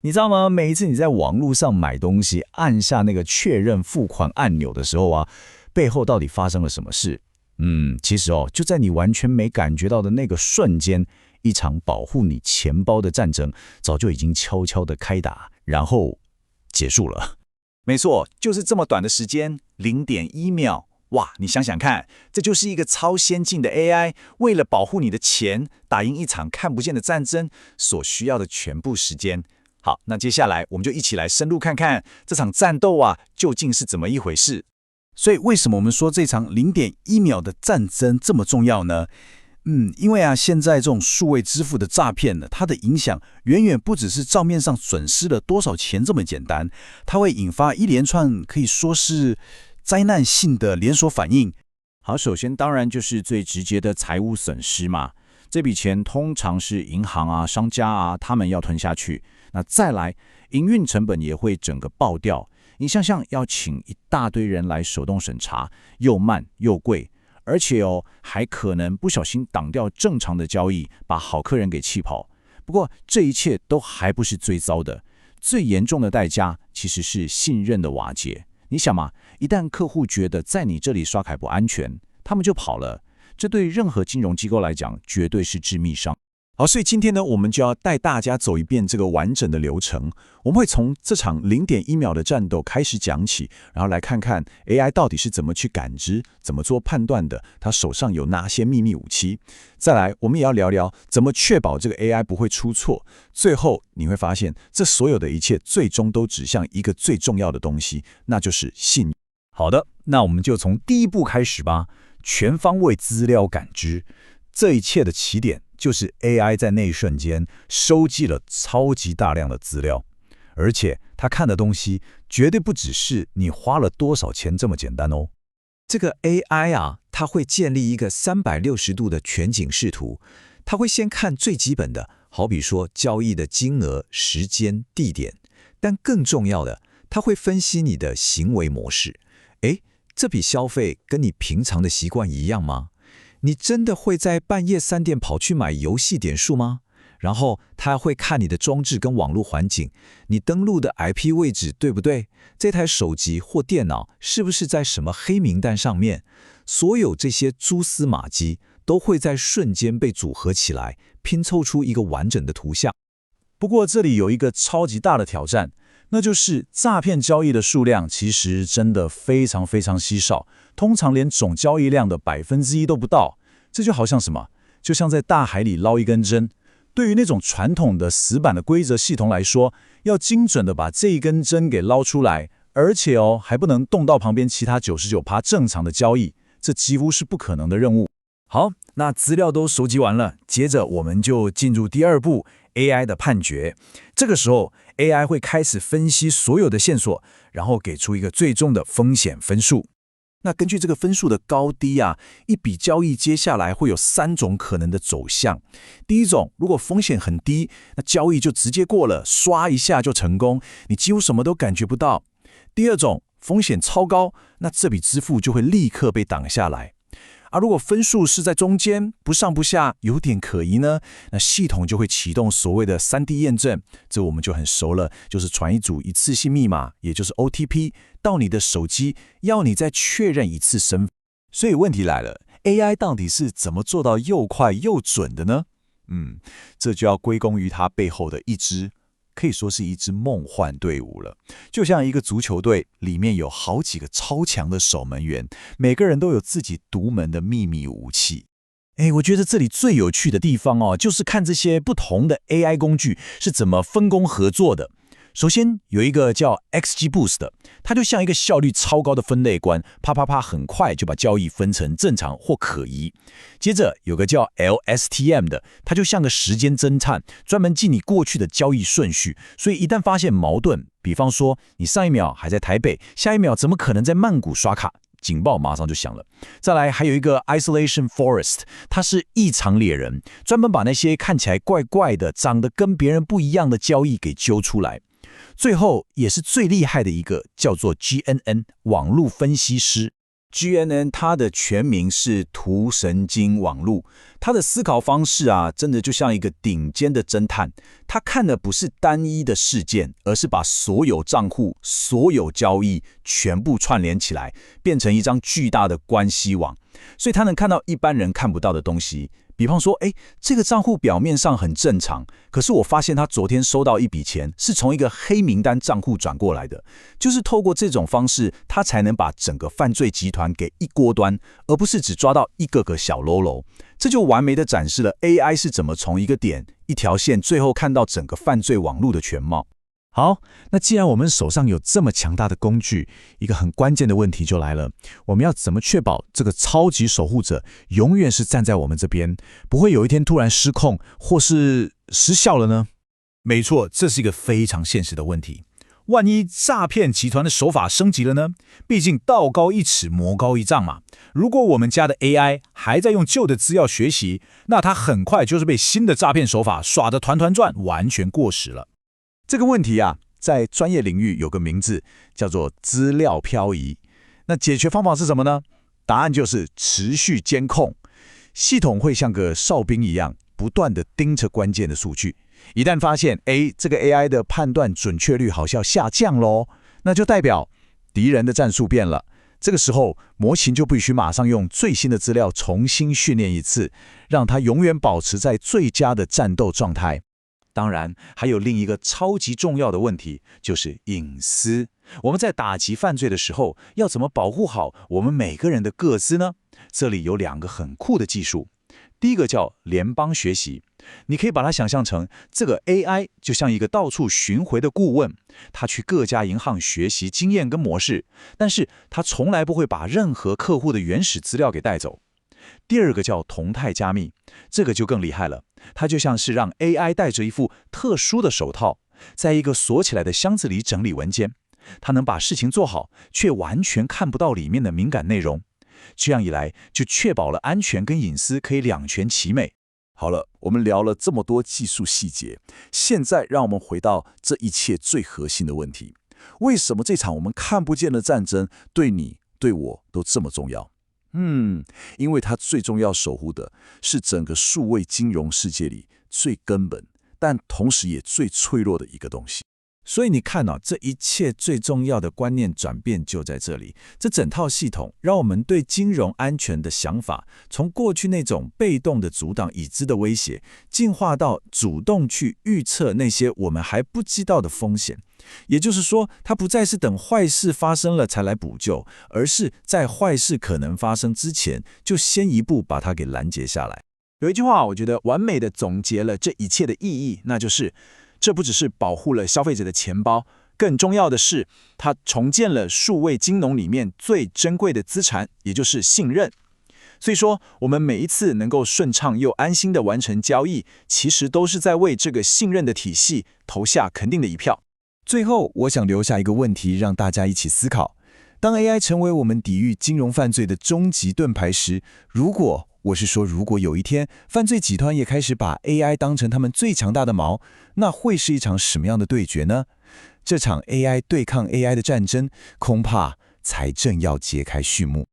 你知道吗？每一次你在网络上买东西，按下那个确认付款按钮的时候啊，背后到底发生了什么事？其实就在你完全没感觉到的那个瞬间，一场保护你钱包的战争早就已经悄悄的开打，然后结束了。没错，就是这么短的时间，0.1秒。哇，你想想看，这就是一个超先进的 AI，为了保护你的钱，打赢一场看不见的战争所需要的全部时间。好，那接下来我们就一起来深入看看这场战斗啊，究竟是怎么一回事。所以为什么我们说这场0.1秒的战争这么重要呢？因为现在这种数位支付的诈骗呢，它的影响远远不只是账面上损失了多少钱这么简单，它会引发一连串可以说是灾难性的连锁反应。好，首先当然就是最直接的财务损失嘛，这笔钱通常是银行啊、商家啊他们要吞下去。那再来，营运成本也会整个爆掉。你想想，要请一大堆人来手动审查，又慢又贵，而且还可能不小心挡掉正常的交易，把好客人给气跑。不过这一切都还不是最糟的，最严重的代价其实是信任的瓦解。你想嘛，一旦客户觉得在你这里刷卡不安全，他们就跑了，这对任何金融机构来讲绝对是致命伤。好，所以今天呢，我们就要带大家走一遍这个完整的流程。我们会从这场0.1秒的战斗开始讲起，然后来看看 AI 到底是怎么去感知、怎么做判断的，它手上有哪些秘密武器。再来，我们也要聊聊怎么确保这个 AI 不会出错。最后，你会发现，这所有的一切最终都指向一个最重要的东西，那就是信任。好的，那我们就从第一步开始吧，全方位资料感知。这一切的起点就是 AI 在那一瞬间收集了超级大量的资料，而且它看的东西绝对不只是你花了多少钱这么简单哦。这个 AI 它会建立一个360度的全景视图，它会先看最基本的，好比说交易的金额、时间、地点，但更重要的，它会分析你的行为模式。这笔消费跟你平常的习惯一样吗？你真的会在半夜3点跑去买游戏点数吗？然后他会看你的装置跟网络环境，你登录的 IP 位置对不对？这台手机或电脑是不是在什么黑名单上面？所有这些蛛丝马迹都会在瞬间被组合起来，拼凑出一个完整的图像。不过这里有一个超级大的挑战，那就是诈骗交易的数量其实真的非常非常稀少，通常连总交易量的1%都不到。这就好像什么？就像在大海里捞一根针。对于那种传统的死板的规则系统来说，要精准的把这一根针给捞出来，而且还不能动到旁边其他99%正常的交易，这几乎是不可能的任务。好，那资料都收集完了，接着我们就进入第二步 AI 的判决。这个时候 AI 会开始分析所有的线索，然后给出一个最终的风险分数。那根据这个分数的高低一笔交易接下来会有3种可能的走向。第一种，如果风险很低，那交易就直接过了，刷一下就成功，你几乎什么都感觉不到。第二种，风险超高，那这笔支付就会立刻被挡下来。如果分数是在中间，不上不下，有点可疑呢，那系统就会启动所谓的3D 验证，这我们就很熟了，就是传一组一次性密码，也就是 OTP 到你的手机，要你再确认一次身份。所以问题来了， AI 到底是怎么做到又快又准的呢？这就要归功于它背后的可以说是一支梦幻队伍了。就像一个足球队，里面有好几个超强的守门员，每个人都有自己独门的秘密武器。我觉得这里最有趣的地方就是看这些不同的 AI 工具是怎么分工合作的。首先有一个叫 XGBoost 的，它就像一个效率超高的分类官，啪啪啪，很快就把交易分成正常或可疑。接着有个叫 LSTM 的，它就像个时间侦探，专门记你过去的交易顺序，所以一旦发现矛盾，比方说你上一秒还在台北，下一秒怎么可能在曼谷刷卡，警报马上就响了。再来还有一个 Isolation Forest， 它是异常猎人，专门把那些看起来怪怪的、长得跟别人不一样的交易给揪出来。最后也是最厉害的一个叫做 GNN 网络分析师， GNN 它的全名是图神经网络，它的思考方式啊，真的就像一个顶尖的侦探。他看的不是单一的事件，而是把所有账户、所有交易全部串联起来，变成一张巨大的关系网。所以他能看到一般人看不到的东西。比方说，这个账户表面上很正常，可是我发现他昨天收到一笔钱，是从一个黑名单账户转过来的。就是透过这种方式，他才能把整个犯罪集团给一锅端，而不是只抓到一个个小喽啰。这就完美的展示了 AI 是怎么从一个点、一条线，最后看到整个犯罪网络的全貌。好，那既然我们手上有这么强大的工具，一个很关键的问题就来了，我们要怎么确保这个超级守护者永远是站在我们这边，不会有一天突然失控或是失效了呢？没错，这是一个非常现实的问题。万一诈骗集团的手法升级了呢？毕竟道高一尺，魔高一丈嘛。如果我们家的 AI 还在用旧的资料学习，那它很快就是被新的诈骗手法耍得团团转，完全过时了。这个问题啊，在专业领域有个名字，叫做资料漂移。那解决方法是什么呢？答案就是持续监控。系统会像个哨兵一样，不断地盯着关键的数据。一旦发现，这个 AI 的判断准确率好像下降咯，那就代表敌人的战术变了。这个时候，模型就必须马上用最新的资料重新训练一次，让它永远保持在最佳的战斗状态。当然，还有另一个超级重要的问题，就是隐私。我们在打击犯罪的时候，要怎么保护好我们每个人的个资呢？这里有两个很酷的技术。第一个叫联邦学习，你可以把它想象成这个 AI 就像一个到处巡回的顾问，他去各家银行学习经验跟模式，但是他从来不会把任何客户的原始资料给带走。第二个叫同态加密，这个就更厉害了，它就像是让 AI 戴着一副特殊的手套，在一个锁起来的箱子里整理文件，它能把事情做好，却完全看不到里面的敏感内容。这样一来，就确保了安全跟隐私可以两全其美。好了，我们聊了这么多技术细节，现在让我们回到这一切最核心的问题：为什么这场我们看不见的战争对你、对我都这么重要？因为它最重要守护的是整个数位金融世界里最根本，但同时也最脆弱的一个东西。所以你看这一切最重要的观念转变就在这里。这整套系统让我们对金融安全的想法，从过去那种被动的阻挡已知的威胁，进化到主动去预测那些我们还不知道的风险。也就是说，它不再是等坏事发生了才来补救，而是在坏事可能发生之前，就先一步把它给拦截下来。有一句话，我觉得完美的总结了这一切的意义，那就是这不只是保护了消费者的钱包，更重要的是，它重建了数位金融里面最珍贵的资产，也就是信任。所以说，我们每一次能够顺畅又安心地完成交易，其实都是在为这个信任的体系投下肯定的一票。最后，我想留下一个问题让大家一起思考：当 AI 成为我们抵御金融犯罪的终极盾牌时，如果有一天犯罪集团也开始把 AI 当成他们最强大的矛，那会是一场什么样的对决呢？这场 AI 对抗 AI 的战争，恐怕才正要揭开序幕。